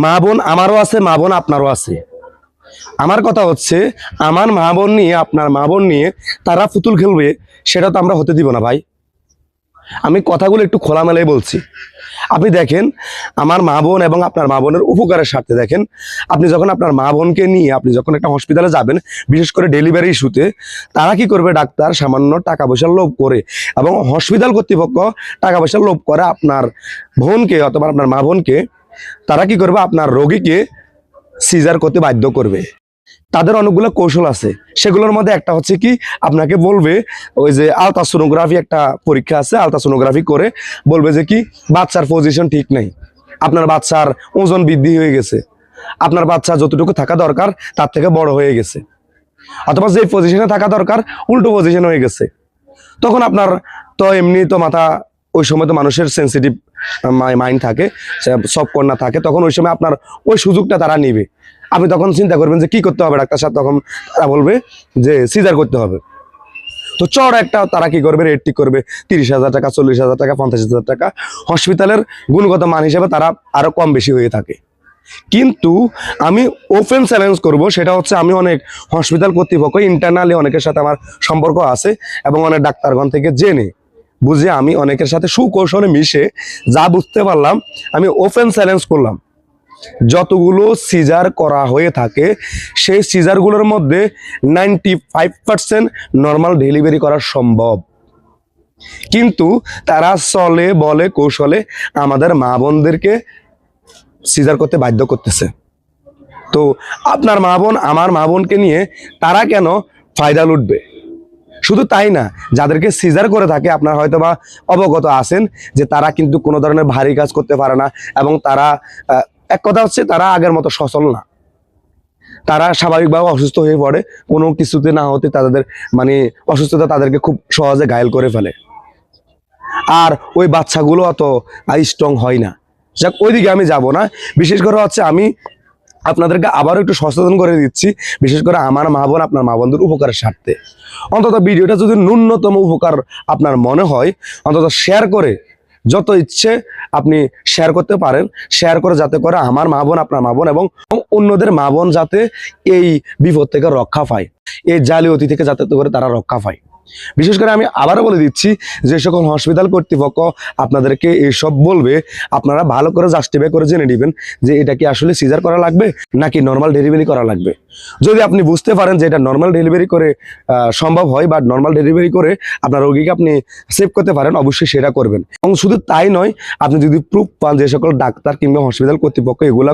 মা বোন আমারও আছে, মা বোন আপনারও আছে। আমার কথা হচ্ছে, আমার মা বোন নিয়ে আপনার মা বোন নিয়ে তারা পুতুল খেলবে, সেটা তো আমরা হতে দিব না ভাই। আমি কথাগুলো একটু খোলামেলাই বলছি। আপনি দেখেন, আমার মা বোন এবং আপনার মা বোনের উপকারের স্বার্থে দেখেন, আপনি যখন আপনার মা বোনকে নিয়ে আপনি যখন একটা হসপিটালে যাবেন, বিশেষ করে ডেলিভারি ইস্যুতে, তারা কি করবে, ডাক্তার সামান্য টাকা পয়সার লোভ করে এবং হসপিটাল কর্তৃপক্ষ টাকা পয়সার লোভ করে আপনার বোনকে অথবা আপনার মা বোনকে, তারা কি করবে, আপনার রোগীকে সিজার করতে বাধ্য করবে। তাদের অনেকগুলো কৌশল আছে, সেগুলোর মধ্যে একটা হচ্ছে কি, আপনাকে বলবে ওই যে আলট্রাসোনোগ্রাফি একটা পরীক্ষা আছে, আলট্রাসোনোগ্রাফি করে বলবে যে কি বাচ্চার পজিশন ঠিক নেই, আপনার বাচ্চার ওজন বৃদ্ধি হয়ে গেছে, আপনার বাচ্চা যতটুকু থাকা দরকার তার থেকে বড় হয়ে গেছে, অথবা যে পজিশনে থাকা দরকার উল্টো পজিশন হয়ে গেছে। তখন আপনার তো এমনি তো মাথা, ওই সময় তো মানুষের সেন্সিটিভ মাইন্ড থাকে, সব কর্নার থাকে, তখন ওই সময় আপনার ওই সুযোগটা তারা নিবে। আপনি তখন চিন্তা করবেন যে কি করতে হবে ডাক্তার সাহেব, তখন তারা বলবে যে সিজার করতে হবে। তো চড় একটা তারা কি করবে, রেট ঠিক করবে 30,000 টাকা, 40,000 টাকা, 50,000 টাকা। হসপিটালের গুণগত মান হিসেবে তারা আরো কম বেশি হয়ে থাকে। কিন্তু আমি ওপেন চ্যালেঞ্জ করব, সেটা হচ্ছে আমি অনেক হসপিটাল কর্তৃপক্ষ ইন্টারনালি অনেকের সাথে আমার সম্পর্ক আছে এবং অনেক ডাক্তারগণ থেকে জেনে বুঝে আমি অনেকের সাথে সুকৌশলে মিশে যা বুঝতে পারলাম, আমি ওপেন চ্যালেঞ্জ করলাম, যতগুলো সিজার করা হয়ে থাকে সেই সিজারগুলোর মধ্যে 95% নর্মাল ডেলিভারি করা সম্ভব। কিন্তু তারা চলে বলে কৌশলে আমাদের মা বোনদেরকে সিজার করতে বাধ্য করতেছে। তো আপনার মা বোন আমার মা বোনকে নিয়ে তারা কেন ফায়দা লুটবে? শুধু তাই না, যাদেরকে সিজার করে থাকে আপনার হয়তো বা অবগত আছেন যে তারা কিন্তু কোনো ধরনের ভারী কাজ করতে পারে না, এবং তারা এক কথা হচ্ছে তারা আগের মতো সচল না, তারা স্বাভাবিকভাবে অসুস্থ হয়ে পড়ে, কোনো কিছুতে না হতে তাদের মানে অসুস্থতা তাদেরকে খুব সহজে ঘায়েল করে ফেলে। আর ওই বাচ্চাগুলো অত স্ট্রং হয় না। যাক, ওইদিকে আমি যাব না। বিশেষ করে হচ্ছে আমি আপনাদেরকে আবারও একটু সচেতন করে দিচ্ছি, বিশেষ করে আমার মা বোন আপনার মা বোনদের উপকারের স্বার্থে। অন্তত ভিডিওটা যদি ন্যূনতম উপকার আপনার মনে হয়, অন্তত শেয়ার করে, যত ইচ্ছে আপনি শেয়ার করতে পারেন, শেয়ার করে যাতে করে আমার মা বোন আপনার মা বোন এবং অন্যদের মা বোন যাতে এই বিপদ থেকে রক্ষা পায়, এই জালিয়াতি থেকে যাতে করে তারা রক্ষা পায়। বিশেষ করে আমি আবারও বলে দিচ্ছি, যে সকল হসপিটাল কর্তৃপক্ষ আপনাদেরকে এইসব বলবে, আপনারা ভালো করে জাস্টিফাই করে জেনে নেবেন যে এটা কি আসলে সিজার করা লাগবে নাকি নর্মাল ডেলিভারি করা লাগবে। যদি আপনি বুঝতে পারেন যে এটা নর্মাল ডেলিভারি করে সম্ভব হয় বা নর্মাল ডেলিভারি করে আপনার রোগীকে আপনি সেভ করতে পারেন, অবশ্যই সেটা করবেন। এবং শুধু তাই নয়, আপনি যদি প্রুফ পান যে সকল ডাক্তার কিংবা হসপিটাল কর্তৃপক্ষ এগুলা